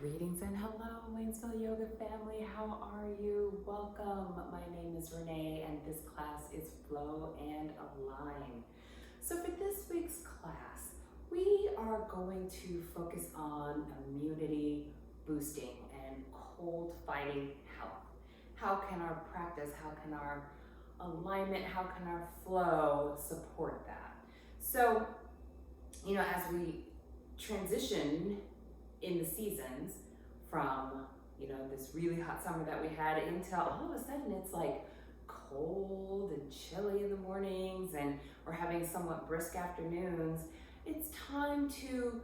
Greetings and hello, Waynesville Yoga family. How are you? Welcome. My name is Renee and this class is Flow and Align. So for this week's class, we are going to focus on immunity boosting and cold fighting health. How can our practice, how can our alignment, how can our flow support that? So, as we transition in the seasons from, this really hot summer that we had into all of a sudden it's like cold and chilly in the mornings and we're having somewhat brisk afternoons, it's time to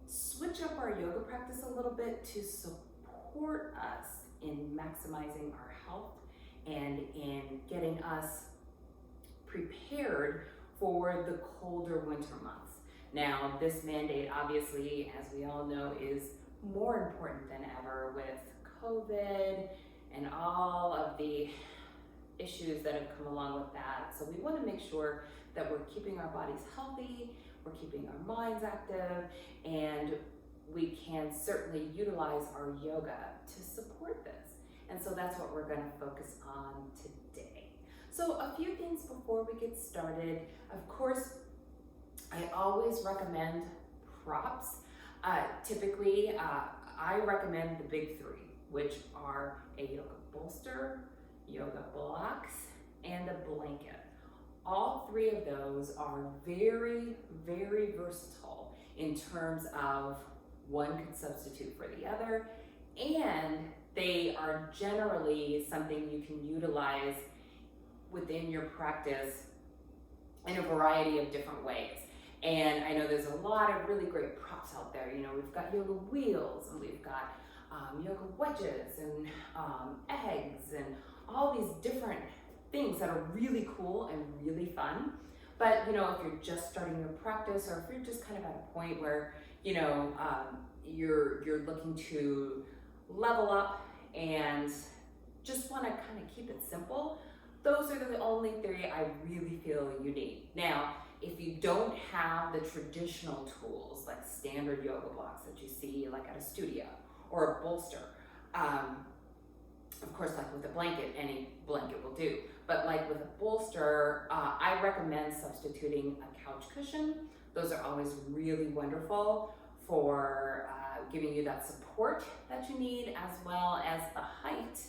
switch up our yoga practice a little bit to support us in maximizing our health and in getting us prepared for the colder winter months. Now, this mandate, obviously, as we all know, is more important than ever with COVID and all of the issues that have come along with that. So we want to make sure that we're keeping our bodies healthy, we're keeping our minds active, and we can certainly utilize our yoga to support this. And so that's what we're going to focus on today. So a few things before we get started. Of course, I always recommend props. Typically, I recommend the big three, which are a yoga bolster, yoga blocks, and a blanket. All three of those are very, very versatile in terms of one can substitute for the other, and they are generally something you can utilize within your practice in a variety of different ways. And I know there's a lot of really great props out there. We've got yoga wheels and we've got yoga wedges and eggs and all these different things that are really cool and really fun. But if you're just starting your practice or if you're just kind of at a point where you're looking to level up and just want to kind of keep it simple, those are the only three I really feel you need. Now, if you don't have the traditional tools like standard yoga blocks that you see like at a studio or a bolster, of course, like with a blanket, any blanket will do. But like with a bolster, I recommend substituting a couch cushion. Those are always really wonderful for giving you that support that you need, as well as the height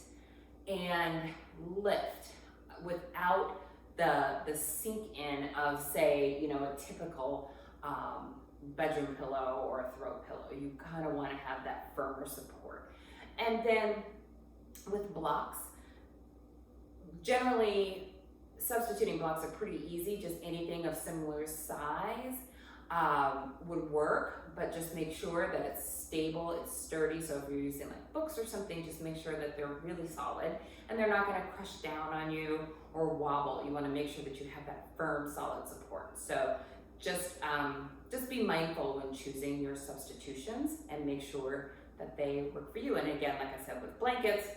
and lift without the sink in of, say, a typical bedroom pillow or a throw pillow. You kind of want to have that firmer support. And then with blocks, generally substituting blocks are pretty easy. Just anything of similar size would work, but just make sure that it's stable, it's sturdy. So if you're using like books or something, just make sure that they're really solid and they're not going to crush down on you or wobble. You want to make sure that you have that firm, solid support. So just be mindful when choosing your substitutions and make sure that they work for you. And again, like I said, with blankets,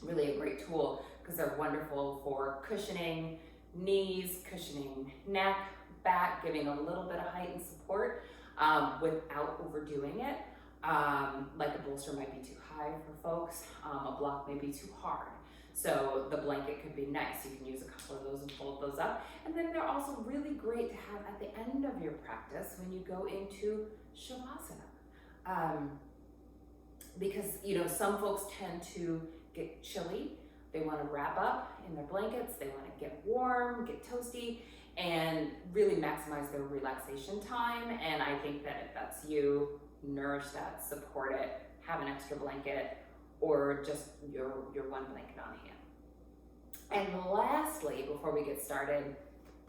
really a great tool because they're wonderful for cushioning knees, cushioning neck, back, giving a little bit of height and support without overdoing it. Like a bolster might be too high for folks, a block may be too hard. So the blanket could be nice. You can use a couple of those and fold those up. And then they're also really great to have at the end of your practice when you go into Shavasana. Because, some folks tend to get chilly. They want to wrap up in their blankets. They want to get warm, get toasty, and really maximize their relaxation time. And I think that if that's you, nourish that, support it, have an extra blanket, or just your one blanket on hand. And lastly, before we get started,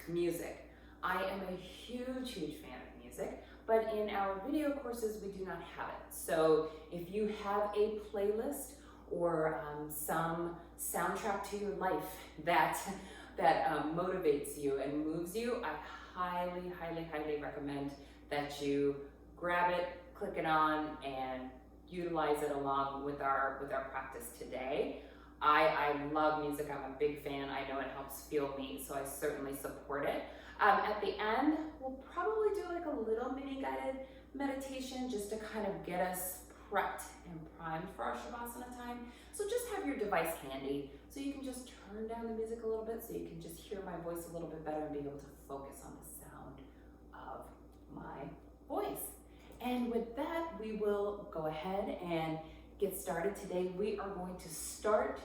music. I am a huge fan of music, but in our video courses, we do not have it. So if you have a playlist or some soundtrack to your life that motivates you and moves you, I highly, highly, highly recommend that you grab it, click it on, and utilize it along with our practice today. I love music. I'm a big fan. I know it helps fuel me, so I certainly support it. At the end, we'll probably do like a little mini guided meditation just to kind of get us prepped and primed for our Shavasana time. So just have your device handy so you can just turn down the music a little bit so you can just hear my voice a little bit better and be able to focus on the sound of my voice. And with that, we will go ahead and get started. Today we are going to start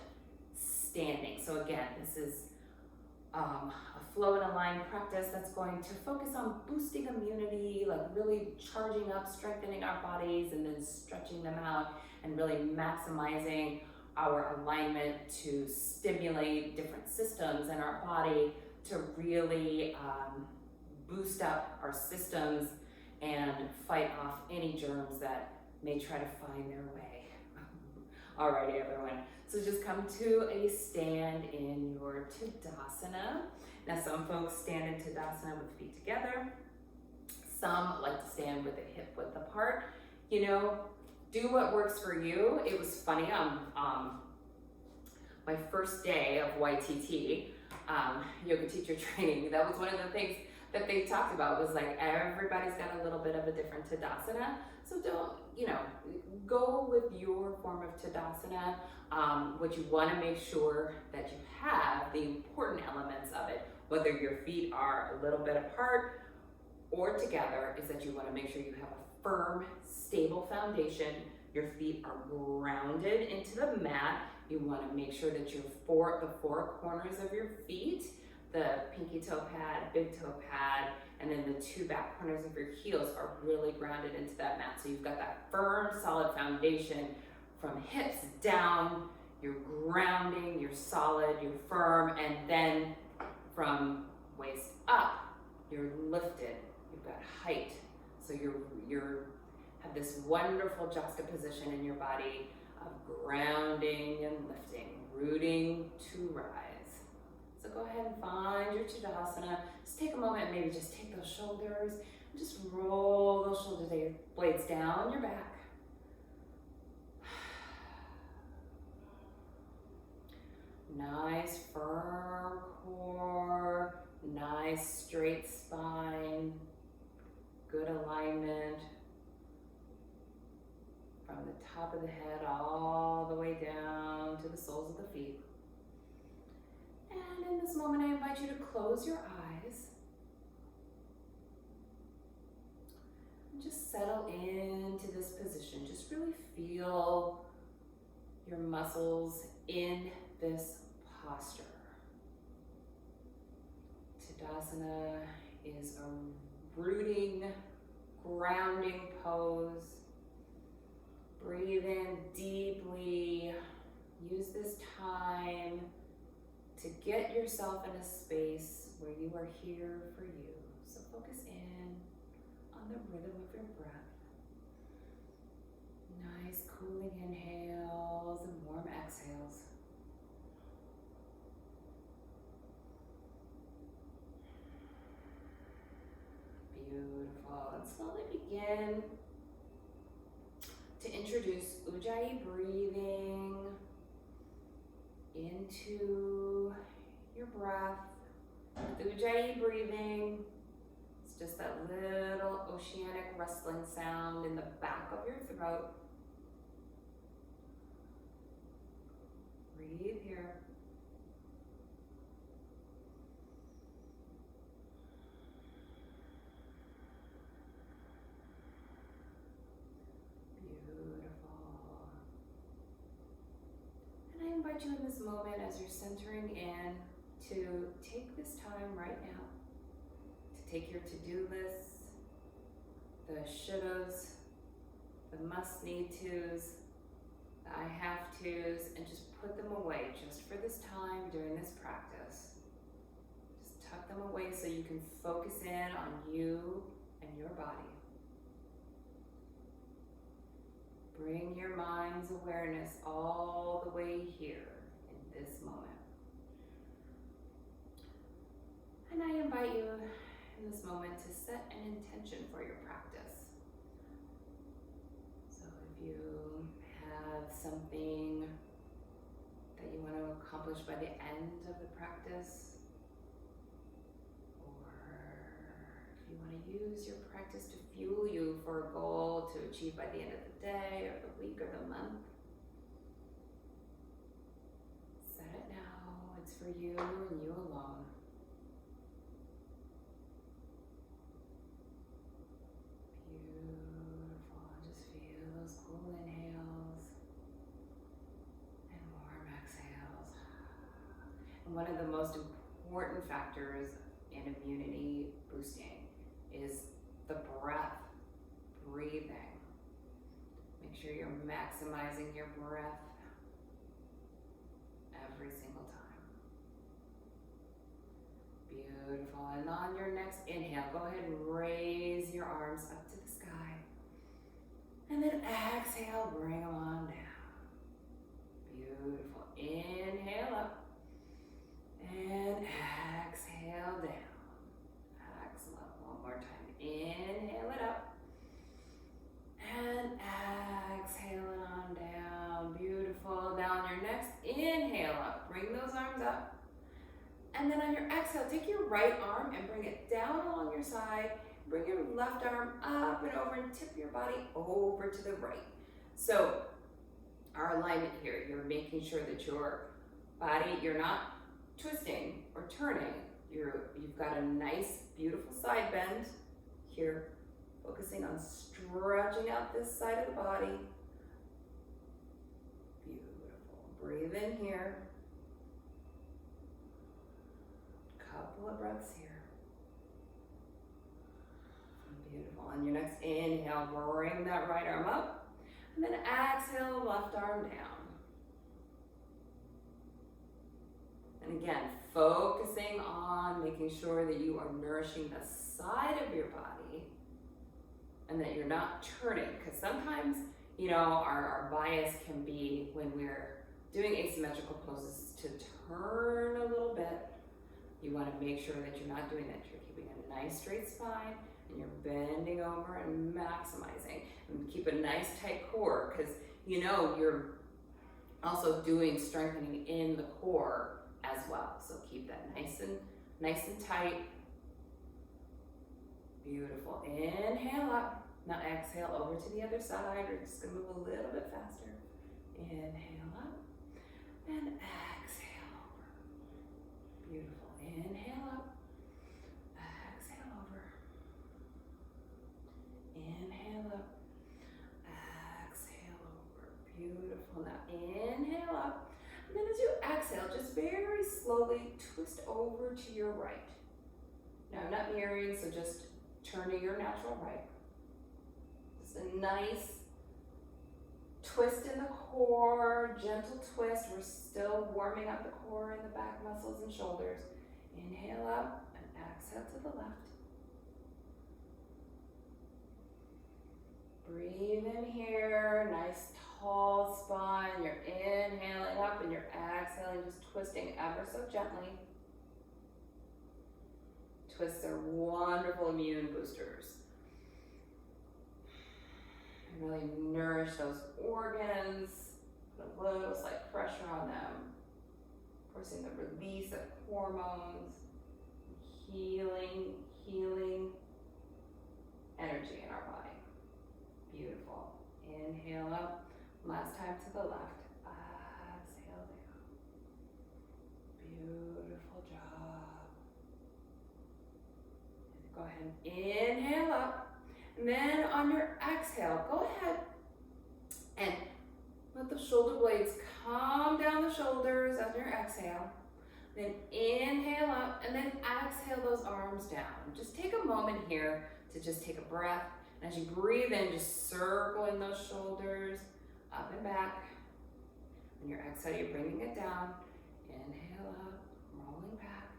standing. So again, this is a flow and align practice that's going to focus on boosting immunity, like really charging up, strengthening our bodies, and then stretching them out and really maximizing our alignment to stimulate different systems in our body to really boost up our systems and fight off any germs that may try to find their way. Alrighty, everyone. So just come to a stand in your Tadasana. Now, some folks stand in Tadasana with feet together. Some like to stand with a hip width apart. You know, do what works for you. It was funny on my first day of YTT, yoga teacher training. That was one of the things that they talked about was like everybody's got a little bit of a different Tadasana. So don't, go with your form of Tadasana. What you want to make sure that you have the important elements of it, whether your feet are a little bit apart or together, is that you want to make sure you have a firm, stable foundation. Your feet are grounded into the mat. You want to make sure that the four corners of your feet, the pinky toe pad, big toe pad, and then the two back corners of your heels are really grounded into that mat. So you've got that firm, solid foundation from hips down, you're grounding, you're solid, you're firm, and then from waist up, you're lifted, you've got height. So you're have this wonderful juxtaposition in your body of grounding and lifting, rooting to rise. So go ahead and find your Tadasana. Just take a moment, maybe just take those shoulders and just roll those shoulder blades down your back. Nice firm core, nice straight spine, good alignment from the top of the head all the way down to the soles of the feet. And in this moment, I invite you to close your eyes. And just settle into this position. Just really feel your muscles in this posture. Tadasana is a rooting, grounding pose. Breathe in deeply. Use this time to get yourself in a space where you are here for you. So focus in on the rhythm of your breath. Nice cooling inhales and warm exhales. Beautiful. And slowly begin to introduce Ujjayi breathing into your breath. With Ujjayi breathing, it's just that little oceanic rustling sound in the back of your throat. Breathe here. I invite you in this moment as you're centering in to take this time right now to take your to-do lists, the shouldas, the must-need-tos, the I-have-tos, and just put them away just for this time during this practice. Just tuck them away so you can focus in on you and your body. Bring your mind's awareness all the way here in this moment. And I invite you in this moment to set an intention for your practice. So if you have something that you want to accomplish by the end of the practice, or if you want to use your practice to fuel you for a goal goal to achieve by the end of the day or the week or the month? Set it now. It's for you and you alone. Beautiful. Just feel those cool inhales and warm exhales. And one of the most important factors in immunity boosting is the breath, breathing. Make sure you're maximizing your breath every single time. Beautiful. And on your next inhale, go ahead and raise your arms up to the sky. And then exhale, bring them on down. Beautiful. Inhale up. And exhale down. Excellent. One more time. Inhale it up. And exhale it on down. Beautiful. Now on your next inhale up, bring those arms up. And then on your exhale, take your right arm and bring it down along your side. Bring your left arm up and over and tip your body over to the right. So our alignment here, you're making sure that your body, you're not twisting or turning. You've got a nice, beautiful side bend here, focusing on stretching out this side of the body. Beautiful. Breathe in here. Couple of breaths here. Beautiful. On your next inhale, bring that right arm up. And then exhale, left arm down. And again, focusing on making sure that you are nourishing the side of your body and that you're not turning. Because sometimes, our bias can be when we're doing asymmetrical poses to turn a little bit. You want to make sure that you're not doing that. You're keeping a nice straight spine and you're bending over and maximizing. And keep a nice tight core because you're also doing strengthening in the core as well. So keep that nice and tight. Beautiful. Inhale up. Now exhale over to the other side. We're just going to move a little bit faster. Inhale up and exhale over. Beautiful. Inhale up. Exhale over. Inhale up. Exhale over. Beautiful. Now inhale up. And then as you exhale, just very slowly twist over to your right. Now I'm not mirroring, so just turn to your natural right. Just a nice twist in the core, gentle twist. We're still warming up the core and the back muscles and shoulders. Inhale up and exhale to the left. Breathe in here, nice tall spine. You're inhaling up and you're exhaling, just twisting ever so gently. Twists are wonderful immune boosters. And really nourish those organs, put a little slight pressure on them, forcing the release of hormones, healing energy in our body. Beautiful. Inhale up. Last time to the left. Exhale down. Beautiful job. Go ahead and inhale up. And then on your exhale, go ahead and let the shoulder blades come down the shoulders as your exhale. Then inhale up and then exhale those arms down. Just take a moment here to just take a breath. And as you breathe in, just circling those shoulders up and back. On your exhale, you're bringing it down. Inhale up, rolling back.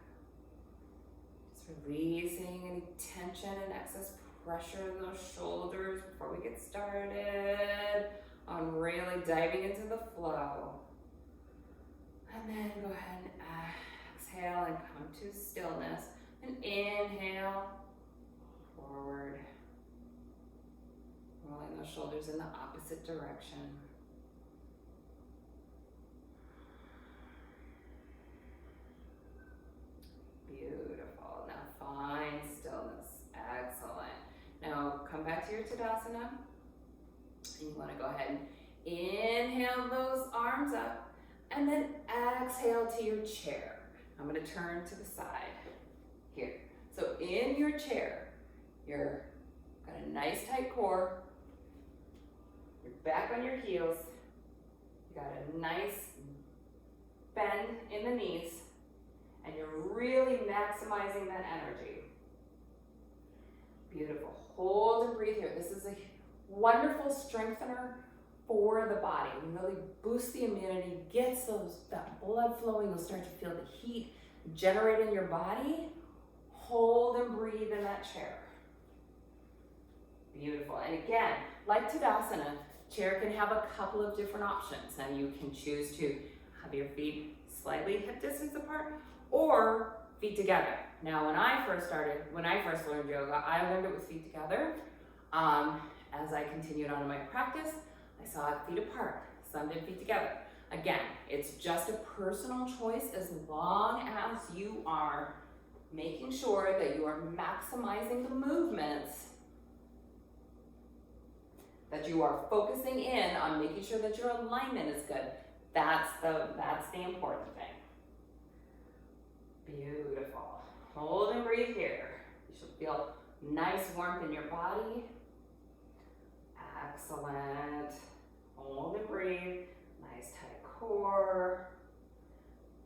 Just releasing any tension and excess pressure in those shoulders before we get started on really diving into the flow. And then go ahead and exhale and come to stillness. And inhale, forward. Rolling those shoulders in the opposite direction. Beautiful. Now find stillness. Excellent. Now come back to your Tadasana. And you want to go ahead and inhale those arms up, and then exhale to your chair. I'm going to turn to the side here. So in your chair, you're got a nice tight core. You're back on your heels. You got a nice bend in the knees, and you're really maximizing that energy. Beautiful. Hold and breathe here. This is a wonderful strengthener for the body. We really boost the immunity, gets that blood flowing. You'll start to feel the heat generate in your body. Hold and breathe in that chair. Beautiful. And again, like Tadasana, chair can have a couple of different options. Now you can choose to have your feet slightly hip distance apart or feet together. Now when I first learned yoga, I learned it with feet together. As I continued on in my practice, I saw feet apart, some did feet together. Again, it's just a personal choice as long as you are making sure that you are maximizing the movements, that you are focusing in on making sure that your alignment is good. That's the important thing. Beautiful. Hold and breathe here. You should feel nice warmth in your body. Excellent. Hold and breathe. Nice tight core.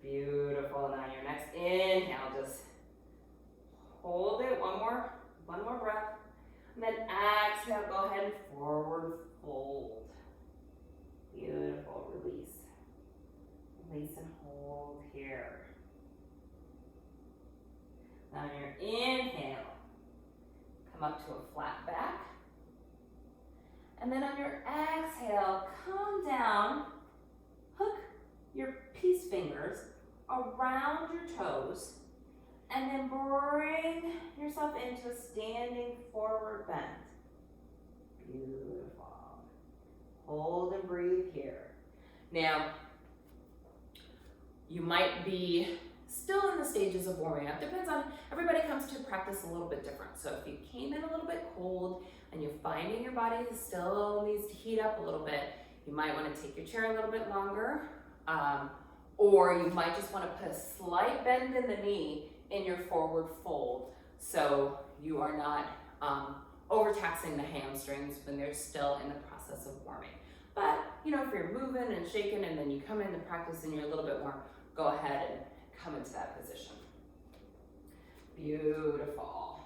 Beautiful. Now your next inhale, just hold it. One more breath. And then exhale, go ahead and forward fold. Beautiful. Release. Release and hold here. Now on your inhale, come up to a flat back. And then on your exhale, come down, hook your peace fingers around your toes, and then bring yourself into a standing forward bend. Beautiful. Hold and breathe here. Now, you might be still in the stages of warming up. Depends on, everybody comes to practice a little bit different. So if you came in a little bit cold and you're finding your body still needs to heat up a little bit, you might want to take your chair a little bit longer, or you might just want to put a slight bend in the knee in your forward fold so you are not overtaxing the hamstrings when they're still in the process of warming. But, if you're moving and shaking and then you come into practice and you're a little bit more, go ahead and come into that position. Beautiful.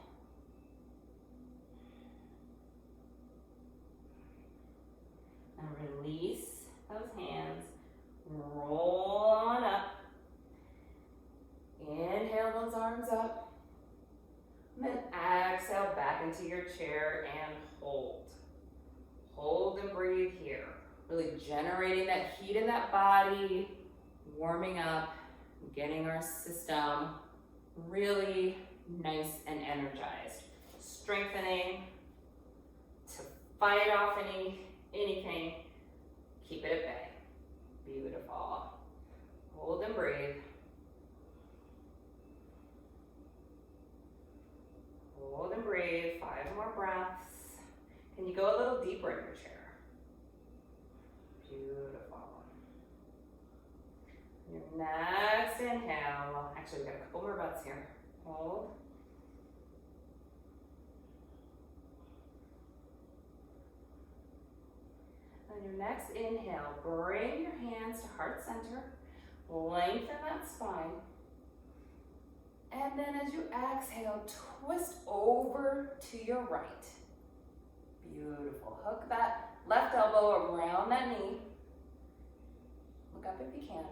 Now release those hands, roll on up. Inhale those arms up. And then exhale back into your chair and hold. Hold and breathe here. Really generating that heat in that body, warming up, getting our system really nice and energized. Strengthening to fight off anything. Keep it at bay. Beautiful. Hold and breathe. Hold and breathe. 5 more breaths. Can you go a little deeper in your chair? Beautiful. Your next inhale. Actually, we've got a couple more breaths here. Hold. On your next inhale, bring your hands to heart center. Lengthen that spine. And then as you exhale, twist over to your right. Beautiful. Hook that left elbow around that knee. Look up if you can.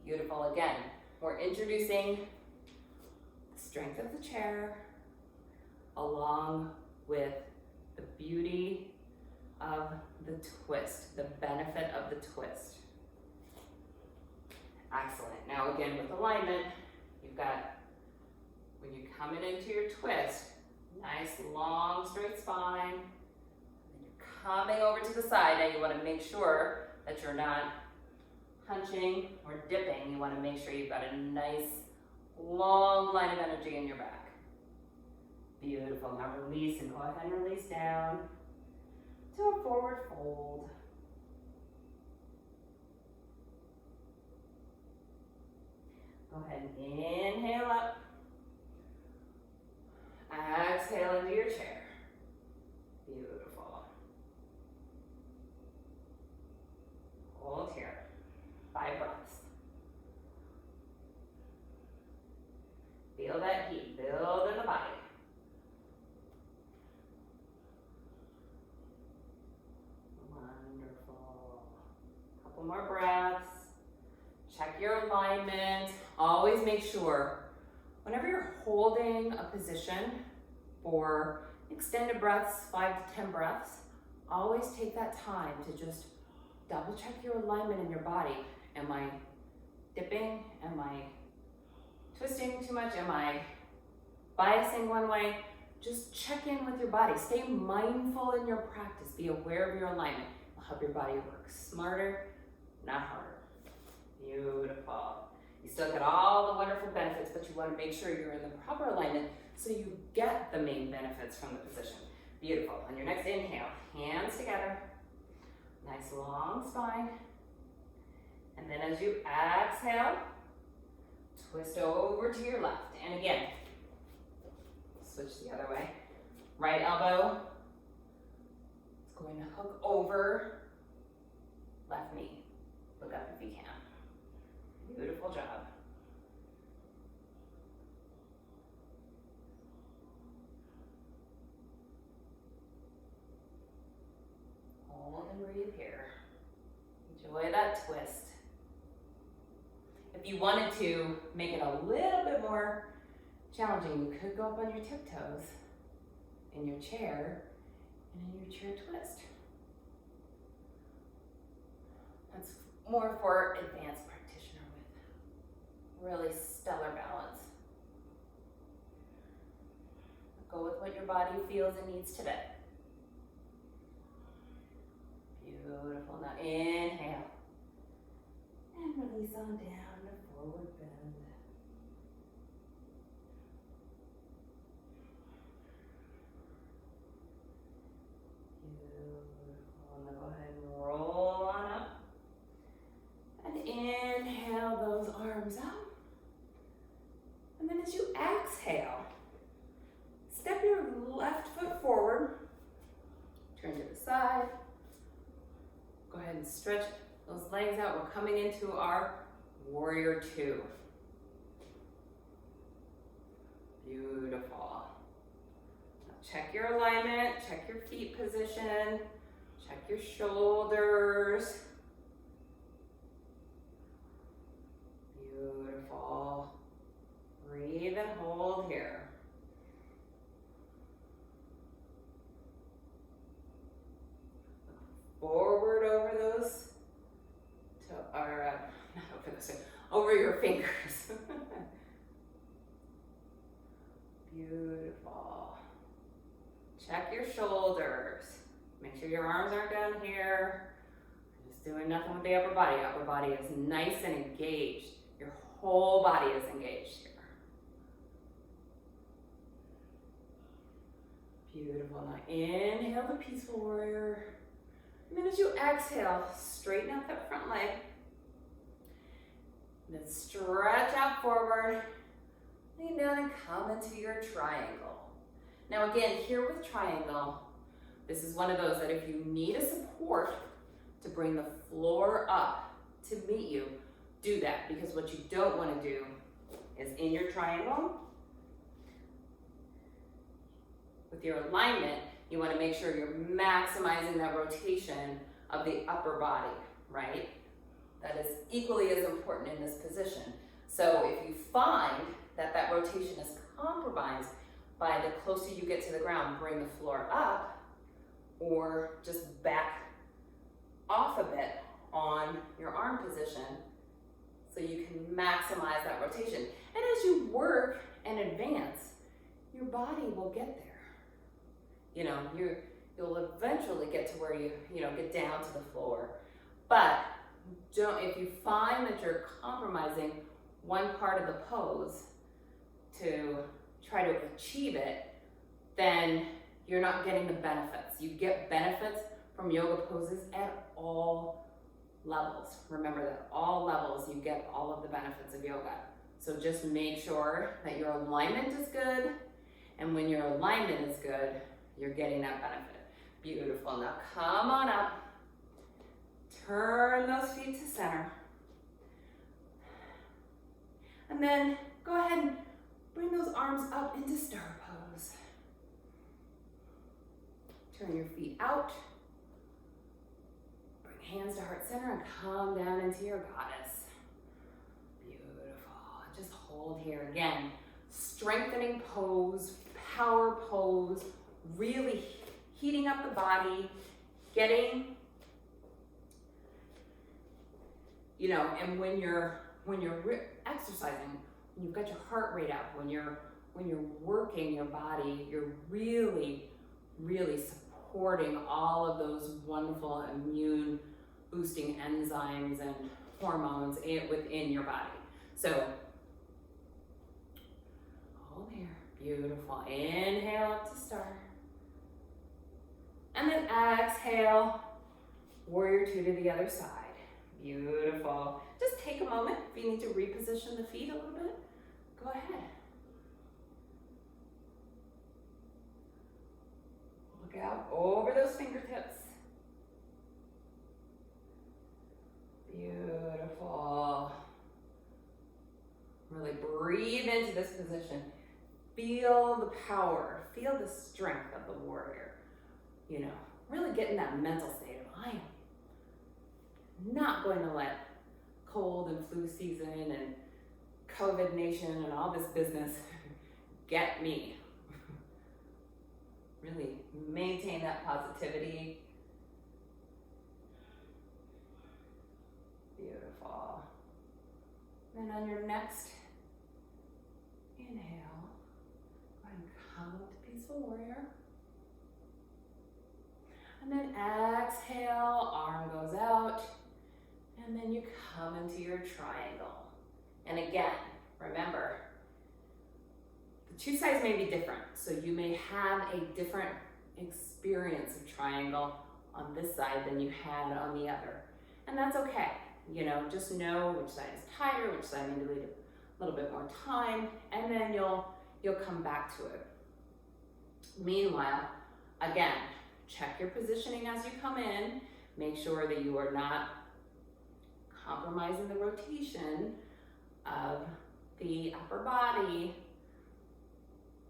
Beautiful. Again, we're introducing the strength of the chair along with the beauty of the twist, the benefit of the twist. Excellent. Now again, with alignment, you've got, when you're coming into your twist, nice long straight spine. And you're coming over to the side. Now you want to make sure that you're not hunching or dipping. You want to make sure you've got a nice long line of energy in your back. Beautiful. Now release and go ahead and release down to a forward fold. Go ahead and inhale up. Exhale into your chair. Beautiful. Hold here. 5 breaths. Feel that heat build in the body. Wonderful. Couple more breaths. Check your alignment. Always make sure, whenever you're holding a position for extended breaths, 5 to 10 breaths, always take that time to just double check your alignment in your body. Am I dipping? Am I twisting too much? Am I biasing one way? Just check in with your body. Stay mindful in your practice. Be aware of your alignment. It'll help your body work smarter, not harder. Beautiful. You still get all the wonderful benefits, but you want to make sure you're in the proper alignment so you get the main benefits from the position. Beautiful. On your next inhale, hands together. Nice long spine. And then as you exhale, twist over to your left. And again, switch the other way. Right elbow is going to hook over left knee. Look up if you can. Beautiful job. Hold and breathe here. Enjoy that twist. If you wanted to make it a little bit more challenging, you could go up on your tiptoes in your chair and in your chair twist. That's more for advanced practitioner with really stellar balance. Go with what your body feels and needs today. Beautiful. Now inhale and release on down to forward bend. Beautiful. Now go ahead and roll on up. And inhale those arms out. And then as you exhale, step your left foot forward. Turn to the side. Go ahead and stretch those legs out. We're coming into our warrior 2. Beautiful. Now check your alignment, check your feet position, check your shoulders. Beautiful. Breathe and hold here. Forward over those, not over those, over your fingers. Beautiful. Check your shoulders. Make sure your arms aren't down here. Just doing nothing with the upper body. Upper body is nice and engaged. Your whole body is engaged here. Beautiful. Now inhale the peaceful warrior. And then as you exhale, straighten out that front leg. And then stretch out forward. Lean down and come into your triangle. Now again, here with triangle, this is one of those that if you need a support to bring the floor up to meet you, do that. Because what you don't want to do is in your triangle, with your alignment, you want to make sure you're maximizing that rotation of the upper body, right? That is equally as important in this position. So if you find that that rotation is compromised by the closer you get to the ground, bring the floor up, or just back off a bit on your arm position so you can maximize that rotation. And as you work and advance, your body will get there. You know, you'll eventually get to where you get down to the floor. But if you find that you're compromising one part of the pose to try to achieve it, then you're not getting the benefits. You get benefits from yoga poses at all levels. Remember that all levels you get all of the benefits of yoga. So just make sure that your alignment is good, and when your alignment is good, you're getting that benefit. Beautiful. Now come on up. Turn those feet to center. And then go ahead and bring those arms up into star pose. Turn your feet out. Bring hands to heart center and come down into your goddess. Beautiful. Just hold here again. Strengthening pose, power pose, really heating up the body, getting, and when you're exercising, when you've got your heart rate up, when you're working your body, you're really, really supporting all of those wonderful immune boosting enzymes and hormones within your body. So hold here. Beautiful. Inhale up to star. And then exhale, warrior two to the other side. Beautiful. Just take a moment. If you need to reposition the feet a little bit, go ahead. Look out over those fingertips. Beautiful. Really breathe into this position. Feel the power, feel the strength of the warrior. Really get in that mental state of I am not going to let cold and flu season and COVID nation and all this business get me. Really maintain that positivity. Beautiful. Then on your next inhale, go ahead and come up to peaceful warrior. And then exhale, arm goes out, and then you come into your triangle. And again, remember, the two sides may be different, so you may have a different experience of triangle on this side than you had on the other. And that's okay. Just know which side is tighter, which side may need a little bit more time, and then you'll come back to it. Meanwhile, again, check your positioning as you come in. Make sure that you are not compromising the rotation of the upper body.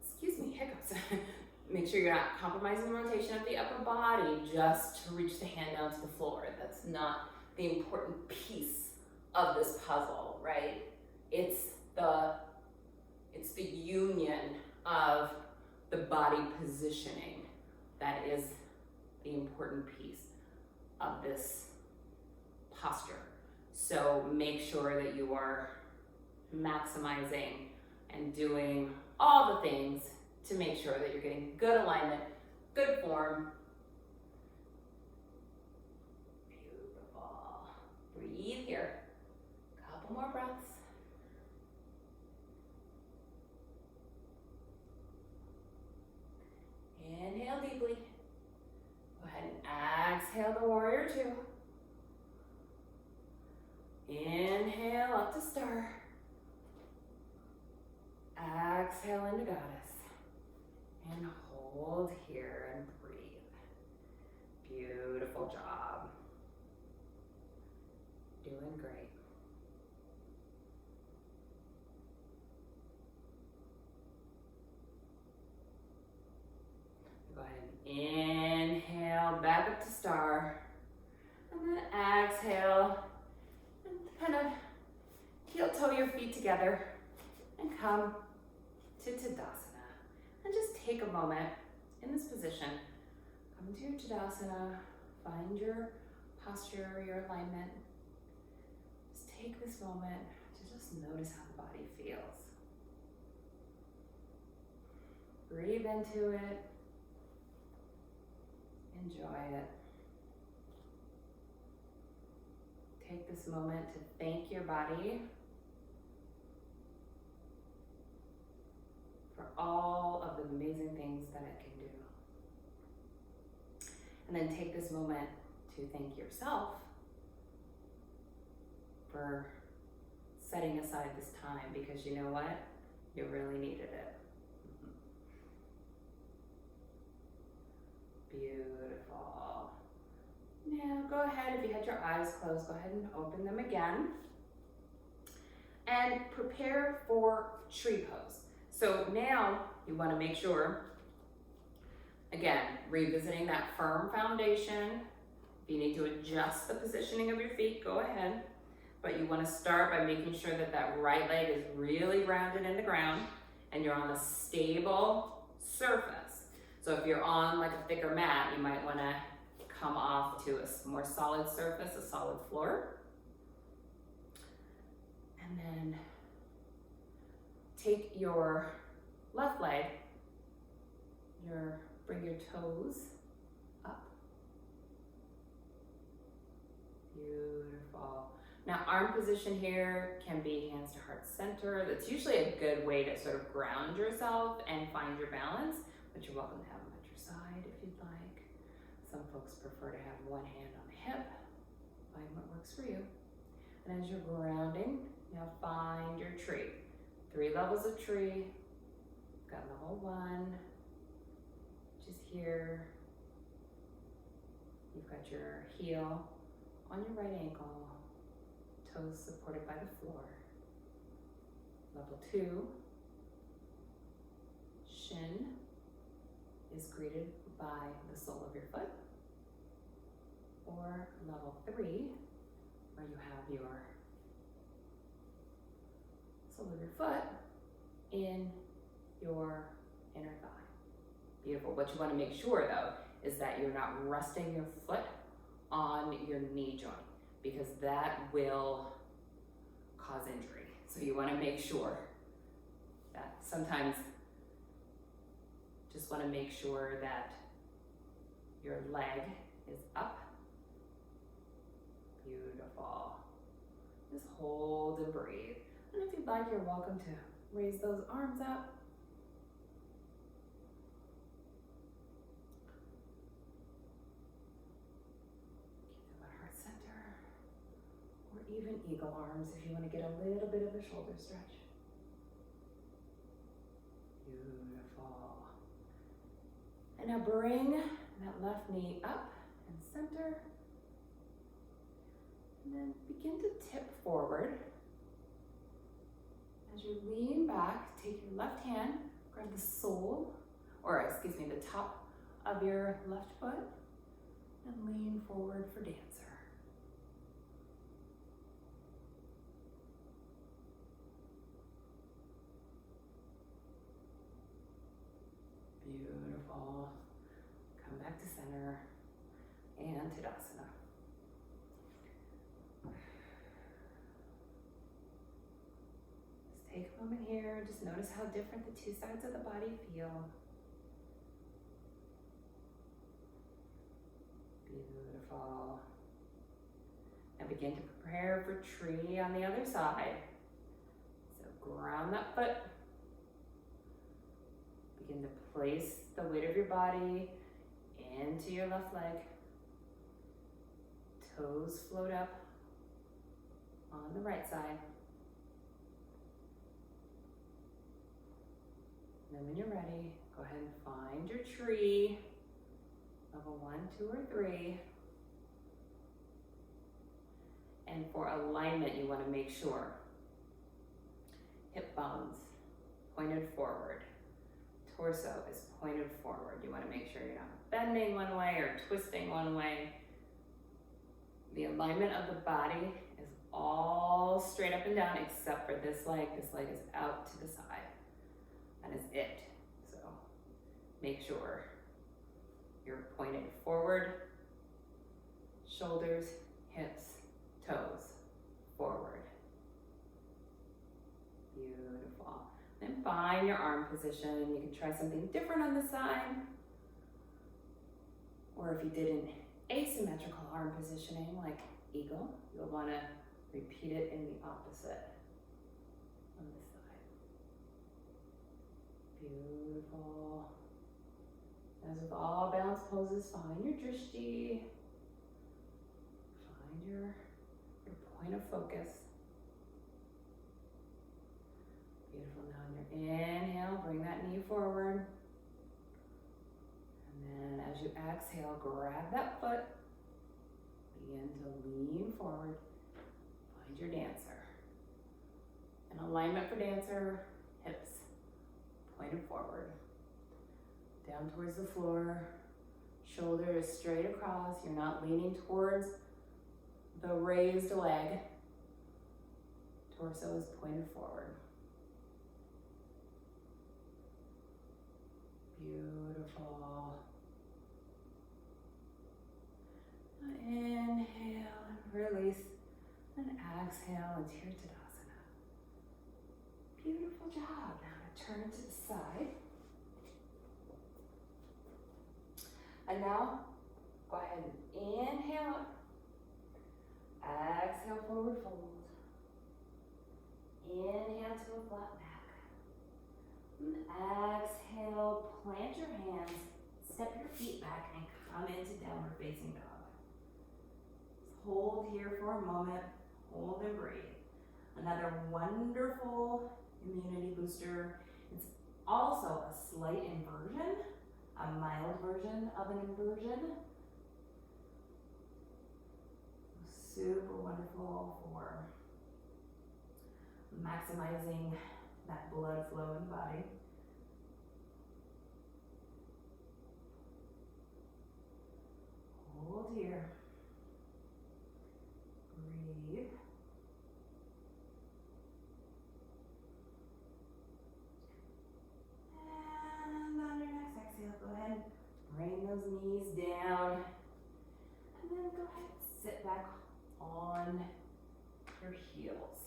Excuse me, hiccups. Make sure you're not compromising the rotation of the upper body just to reach the hand down to the floor. That's not the important piece of this puzzle, right? It's the union of the body positioning that is the important piece of this posture. So make sure that you are maximizing and doing all the things to make sure that you're getting good alignment, good form. Beautiful. Breathe here. Couple more breaths. Inhale deeply. Go ahead and exhale the warrior two. Inhale up to star. Exhale into goddess. And hold here and breathe. Beautiful job. Doing great. Go ahead and inhale back up to star. And then exhale and kind of heel toe your feet together and come to Tadasana. And just take a moment in this position. Come into your Tadasana, find your posture, your alignment. Just take this moment to just notice how the body feels. Breathe into it. Enjoy it. Take this moment to thank your body for all of the amazing things that it And then take this moment to thank yourself for setting aside this time, because you know what? You really needed it. Beautiful. Now go ahead, if you had your eyes closed, go ahead and open them again. And prepare for tree pose. So now you want to make sure, again, revisiting that firm foundation. If you need to adjust the positioning of your feet, go ahead. But you want to start by making sure that that right leg is really grounded in the ground and you're on a stable surface. So if you're on like a thicker mat, you might want to come off to a more solid surface, a solid floor. And then take your left leg, bring your toes up. Beautiful. Now arm position here can be hands to heart center. That's usually a good way to sort of ground yourself and find your balance, but you're welcome to have them at your side if you'd like. Some folks prefer to have one hand on the hip. Find what works for you. And as you're grounding, now find your tree. 3 levels of tree. Got level 1, which is here. You've got your heel on your right ankle, toes supported by the floor. Level 2, shin is greeted by the sole of your foot. Or level 3, where you have your sole of your foot in your inner thigh. Beautiful. What you want to make sure though is that you're not resting your foot on your knee joint, because that will cause injury. So you want to make sure that sometimes just want to make sure that your leg is up. Beautiful. Just hold and breathe. And if you'd like, you're welcome to raise those arms up. Keep them at heart center. Or even eagle arms if you want to get a little bit of a shoulder stretch. Beautiful. And now bring that left knee up and center. And then begin to tip forward. As you lean back, take your left hand, grab the sole, the top of your left foot, and lean forward for dancer. Beautiful. Come back to center and Tadasana. Take a moment here, just notice how different the two sides of the body feel. Beautiful. And begin to prepare for tree on the other side. So ground that foot. Begin to place the weight of your body into your left leg. Toes float up on the right side. And then when you're ready, go ahead and find your tree, level 1, 2, or 3. And for alignment, you want to make sure hip bones pointed forward, torso is pointed forward. You want to make sure you're not bending one way or twisting one way. The alignment of the body is all straight up and down except for this leg. This leg is out to the side. That is it. So make sure you're pointing forward, shoulders, hips, toes, forward. Beautiful. Then find your arm position. You can try something different on the side. Or if you did an asymmetrical arm positioning like eagle, you'll want to repeat it in the opposite on this side. Beautiful. As with all balance poses, find your drishti. Find your point of focus. Beautiful. Now on your inhale, bring that knee forward. And then as you exhale, grab that foot. Begin to lean forward. Find your dancer. And alignment for dancer, hips pointed forward. Down towards the floor. Shoulders straight across. You're not leaning towards the raised leg. Torso is pointed forward. Beautiful. Inhale and release. And exhale into your Tadasana. Beautiful job. Now to turn to the side. And now, go ahead and inhale up. Exhale, forward fold. Inhale to a flat back. And exhale, plant your hands, step your feet back, and come into downward facing dog. Just hold here for a moment. Hold and breathe. Another wonderful immunity booster. It's also a slight inversion, a mild version of an inversion. Super wonderful for maximizing that blood flow in the body. Hold here. Breathe. And on your next exhale, go ahead and bring those knees down. And then go ahead and sit back on your heels.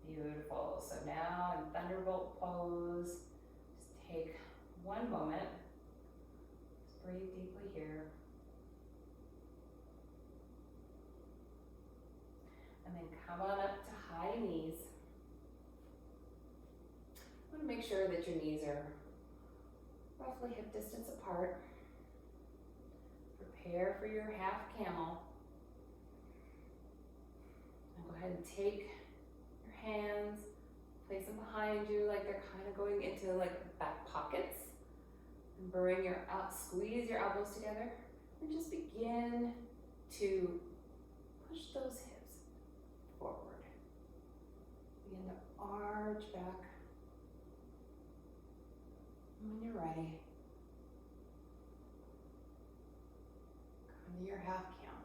Beautiful. So now in Thunderbolt pose, just take one moment. Just breathe deeply here. And then come on up to high knees. You want to make sure that your knees are roughly hip distance apart. Prepare for your half camel. And go ahead and take your hands, place them behind you like they're kind of going into like back pockets. And bring your squeeze your elbows together and just begin to push those hips forward. Begin to arch back. And when you're ready, come to your half camel.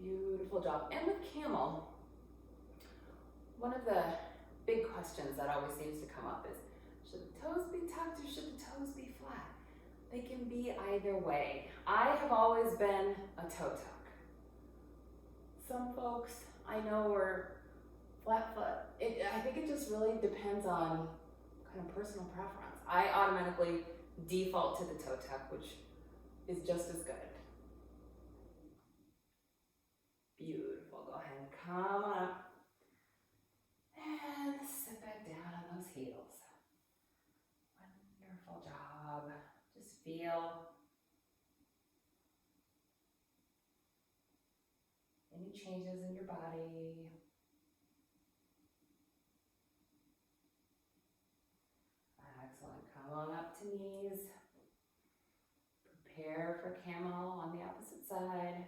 Beautiful job. And with camel, one of the big questions that always seems to come up is, should the toes be tucked or should the toes be flat? They can be either way. I have always been a toe tuck. Some folks I know are flat foot. I think it just really depends on kind of personal preference. I automatically default to the toe tuck, which is just as good. Beautiful. Go ahead and come up and sit back down on those heels. Wonderful job. Just feel any changes in your body. Excellent. Come on up to knees. Prepare for camel on the opposite side.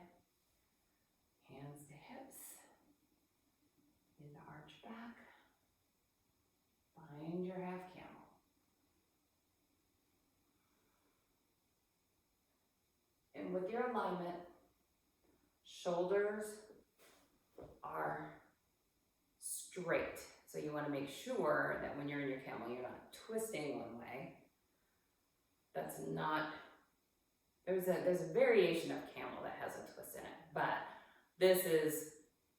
Hands to hips. Begin to arch back. Find your half camel. And with your alignment, shoulders are straight. So you want to make sure that when you're in your camel, you're not twisting one way. That's not, there's a variation of camel that has a twist in it, but this is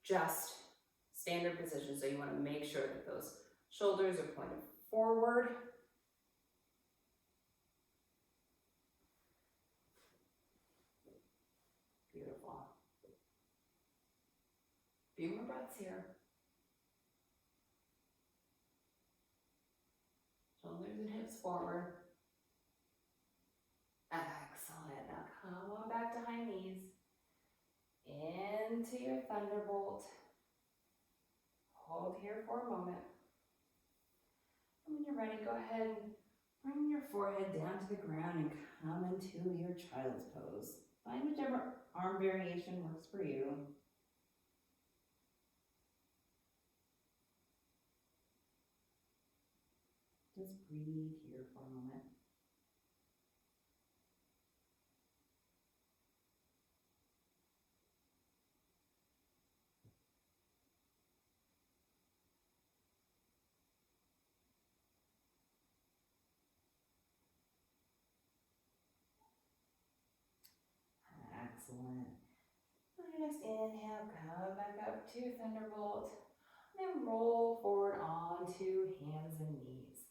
just standard position. So you want to make sure that those shoulders are pointed forward. Beautiful. Few more breaths here. Shoulders and hips forward. Excellent. Now come on back to high knees. Into your thunderbolt. Hold here for a moment. And when you're ready, go ahead and bring your forehead down to the ground and come into your child's pose. Find whichever arm variation works for you. Just breathe here for a moment. Excellent. On your next inhale, come back up to your thunderbolt. Then roll forward onto hands and knees.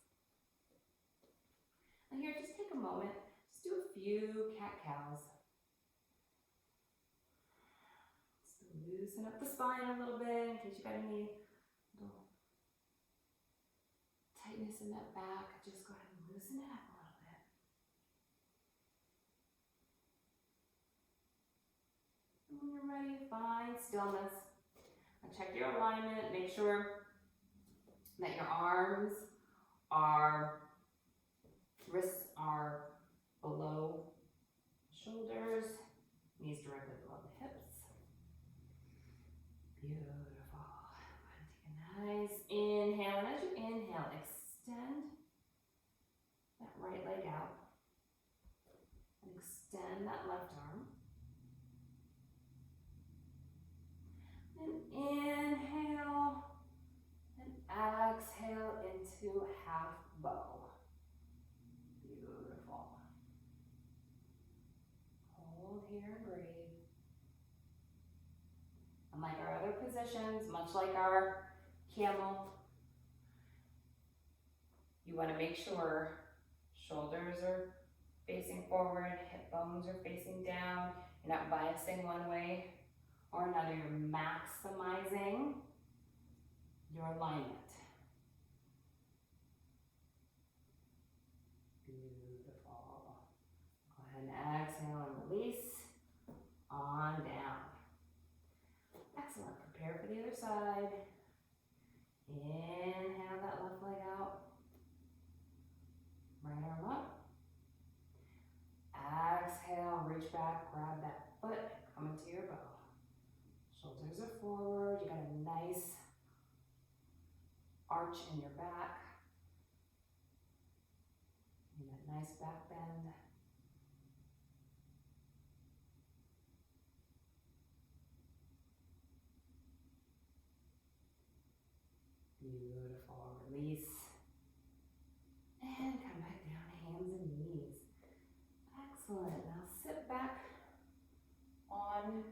And here, just take a moment. Just do a few cat-cows. Just loosen up the spine a little bit in case you got any little tightness in that back. Just go ahead and loosen it up a little bit. And when you're ready, find stillness. And check your alignment. Make sure that your arms are, wrists are below shoulders, knees directly below the hips. Beautiful. Take a nice inhale, and as you inhale, extend that right leg out and extend that left arm. And inhale and exhale into half bow. Beautiful. Hold here and breathe. And like our other positions, much like our camel, you want to make sure shoulders are facing forward, hip bones are facing down. You're not biasing one way or another. You're maximizing your alignment. Beautiful. Go ahead and exhale and release on down. Excellent. Prepare for the other side. Inhale that left leg out. Right arm up. Exhale, reach back, grab that foot, come into your bow. Shoulders are forward. You got a nice arch in your back. You got a nice back bend. Beautiful. Release. And come back down to hands and knees. Excellent. Now sit back on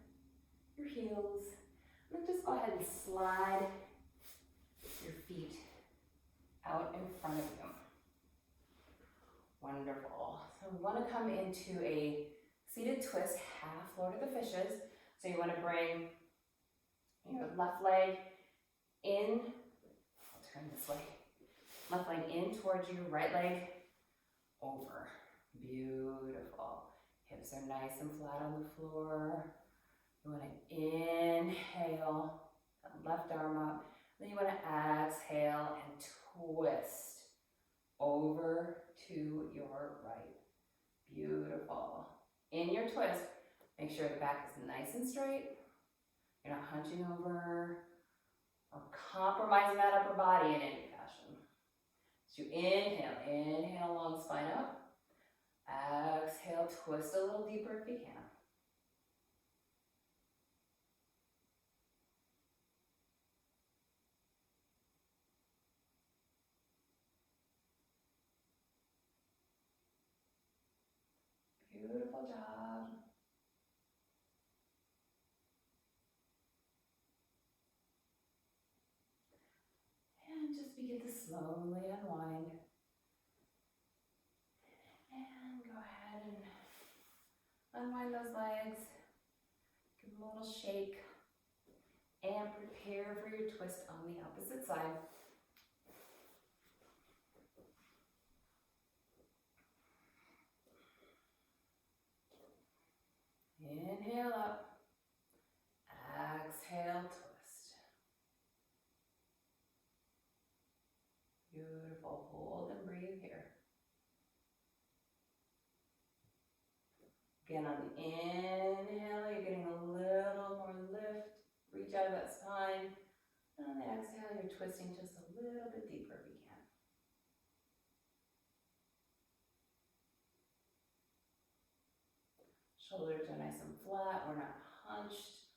your heels. And then just go ahead and slide your feet out in front of you. Wonderful. So we want to come into a seated twist, half Lord of the Fishes. So you want to bring your left leg in. I'll turn this way. Left leg in towards you, right leg over. Beautiful. Hips are nice and flat on the floor. You want to inhale, that left arm up. Then you want to exhale and twist over to your right. Beautiful. In your twist, make sure the back is nice and straight. You're not hunching over or compromising that upper body in any fashion. So you inhale, long spine up. Exhale, twist a little deeper if you can. Beautiful job. And just begin to slowly unwind. And go ahead and unwind those legs. a little shake, and prepare for your twist on the opposite side. Inhale up, exhale, twist. Beautiful, hold and breathe here. Again, on the inhale, you're getting a little more lift, reach out of that spine. And on the exhale, you're twisting just a little bit deeper if you can. Shoulders are nice and flat, we're not hunched.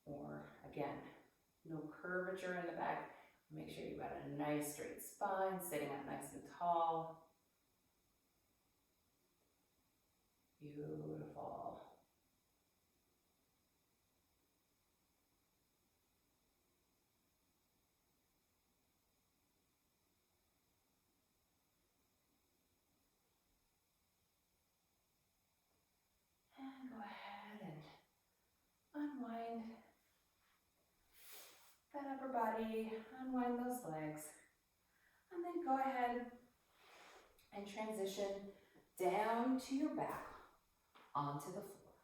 Or again, no curvature in the back. Make sure you've got a nice straight spine, sitting up nice and tall. Beautiful. And go ahead and unwind that upper body, unwind those legs. And then go ahead and transition down to your back onto the floor.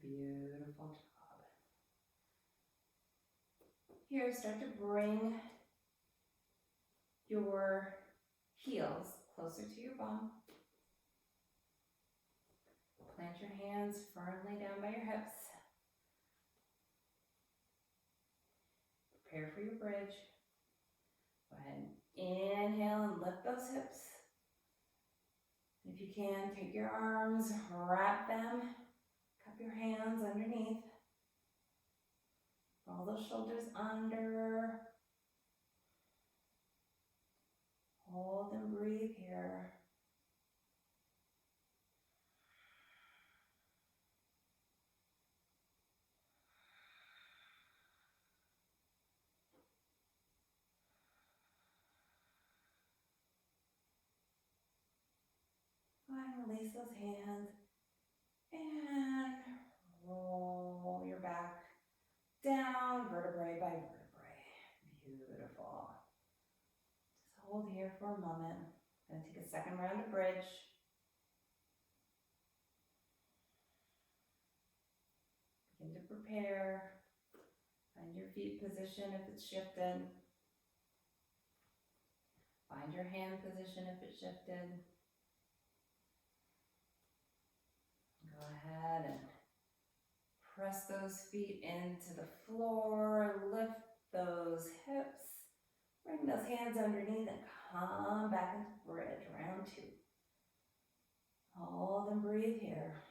Beautiful job. Here, start to bring your heels closer to your bum. Plant your hands firmly down by your hips. Prepare for your bridge. Go ahead and inhale and lift those hips. If you can, take your arms, wrap them, cup your hands underneath. Roll those shoulders under. Hold and breathe here. Go ahead and release those hands and roll your back down, vertebrae by vertebrae. Beautiful. Just hold here for a moment. Gonna take a second round of bridge. Begin to prepare. Find your feet position if it's shifted. Find your hand position if it's shifted. Go ahead and press those feet into the floor. Lift those hips. Bring those hands underneath and come back into bridge, round two. Hold and breathe here.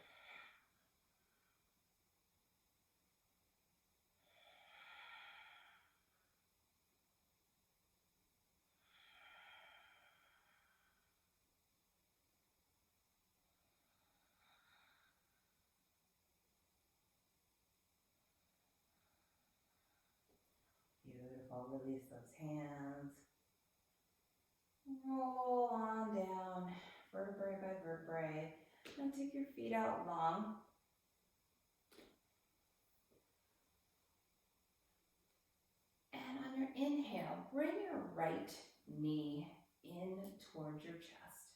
Beautiful, release those hands. Roll on down, vertebrae by vertebrae. And take your feet out long. And on your inhale, bring your right knee in towards your chest.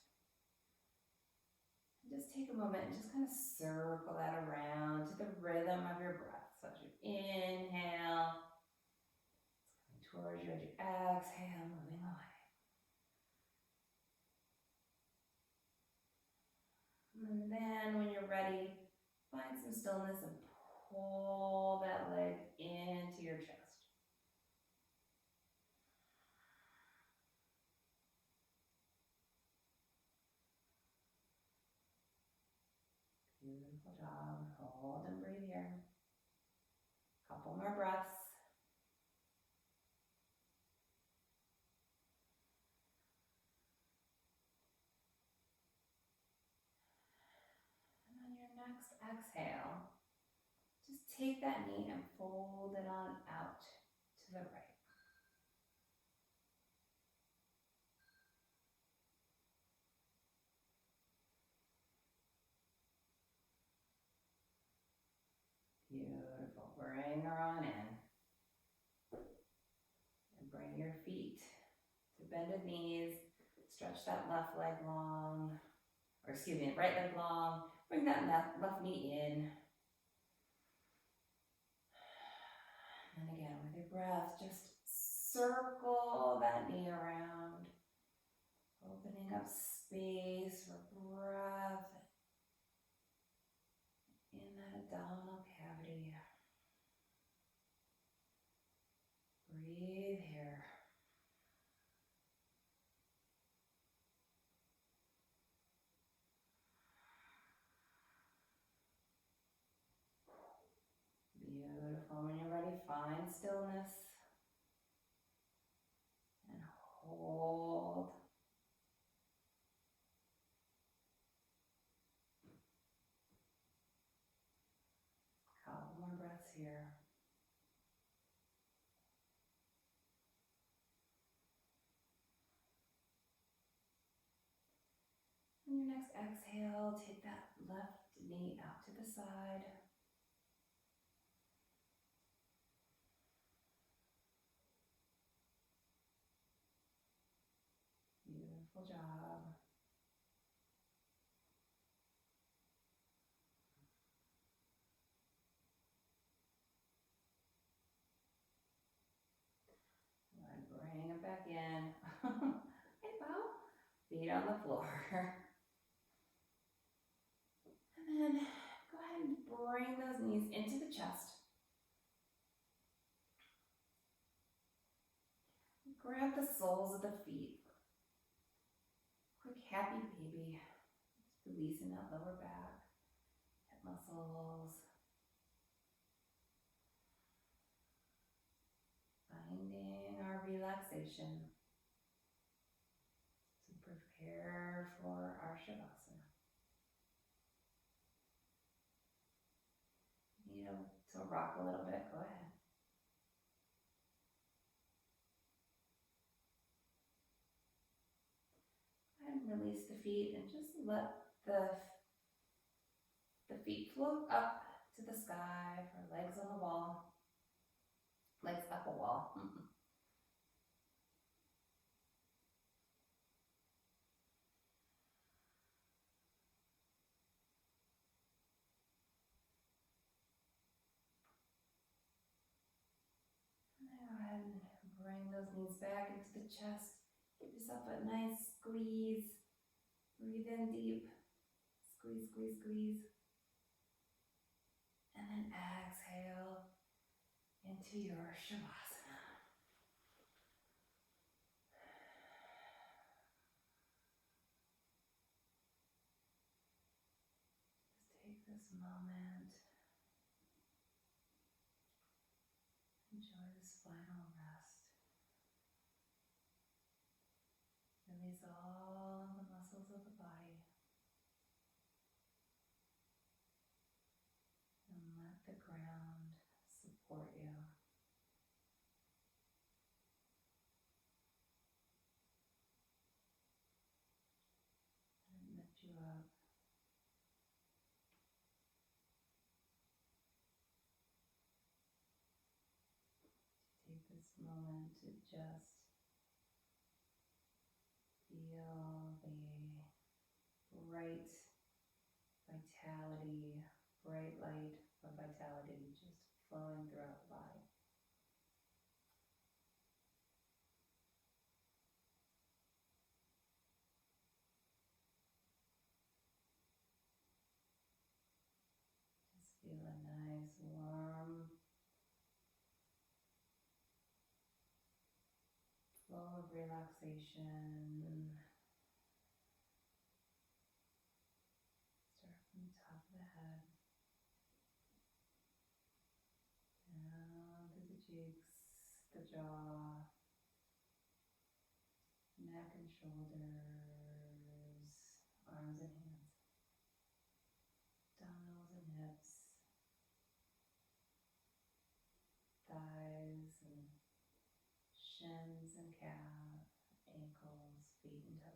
And just take a moment and just kind of circle that around to the rhythm of your breath. So as you inhale, it's coming towards you. As you exhale, moving away. And then when you're ready, find some stillness and pull that leg into your chest. Beautiful job. Hold and breathe here. Couple more breaths. And on your next exhale, just take that knee and fold it on out to the right. bended knees. Stretch that left leg long, or excuse me, right leg long. Bring that left knee in. And again, with your breath, just circle that knee around, opening up space for breath in that abdominal cavity. Breathe here. Beautiful. When you're ready, find stillness and hold. Couple more breaths here. On your next exhale, take that left knee out to the side. Beautiful job. And bring it back in. Hey, bow. Feet on the floor. And then go ahead and bring those knees into the chest. Grab the soles of the feet. Quick happy baby. Just releasing that lower back, hip muscles. Finding our relaxation to prepare for our Shavasana. You know, to rock a little bit, go ahead. And release the feet and just let the feet float up to the sky for legs on the wall. Legs up a wall. Go ahead and bring those knees back into the chest. Give yourself a nice squeeze. Breathe in deep. Squeeze, squeeze, squeeze. And then exhale into your Shavasana. Just take this moment. Enjoy this final rest. Release all the muscles of the body. And let the ground support you. And lift you up. Take this moment to just feel the bright vitality, bright light of vitality just flowing throughout the body. Just feel a nice warm flow of relaxation. Start from the top of the head, down to the cheeks, the jaw, neck and shoulders, arms and hands, abdominals and hips, thighs and shins and calf, ankles, feet and toes.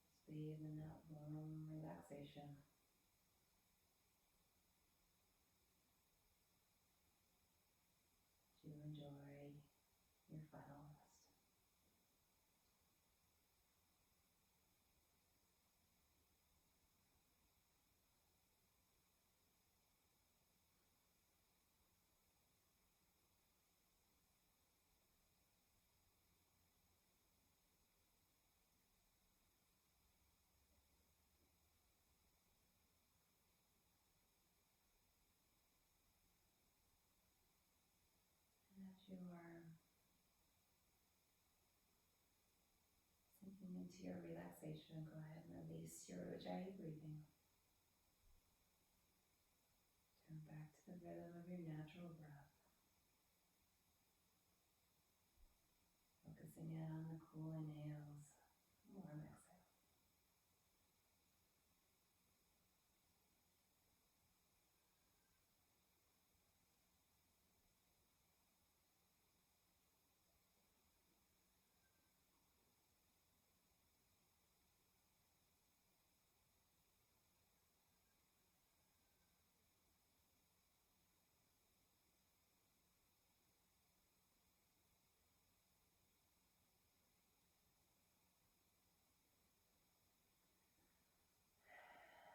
Just bathe in that warm relaxation. You enjoy door. Sinking into your relaxation, go ahead and release your Ujjayi breathing. Turn back to the rhythm of your natural breath. Focusing in on the cool inhales, warm exhale.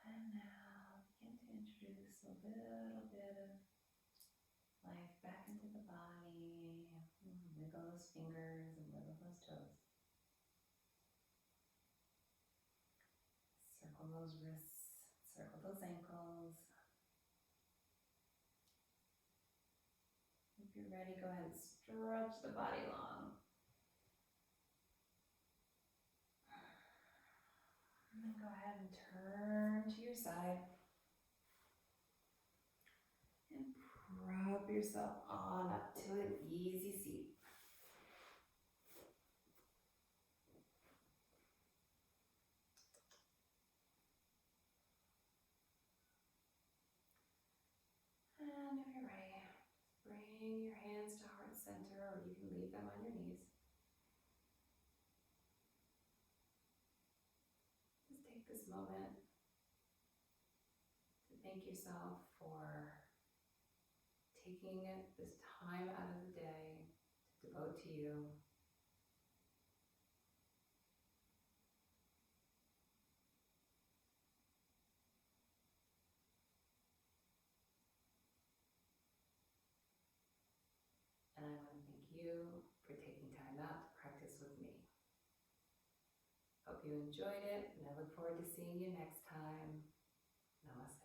And now begin to introduce a little bit of life back into the body. Wiggle those fingers and wiggle those toes. Circle those wrists, circle those ankles. If you're ready, go ahead and stretch the body long. And then go ahead and turn to your side. And prop yourself on up to an easy seat. And if you're ready, bring your hands to heart center, or you can leave them on your knees. Just take this moment to thank yourself for taking this time out of the day to devote to you. And I want to thank you for taking time out to practice with me. Hope you enjoyed it, and I look forward to seeing you next time. Namaste.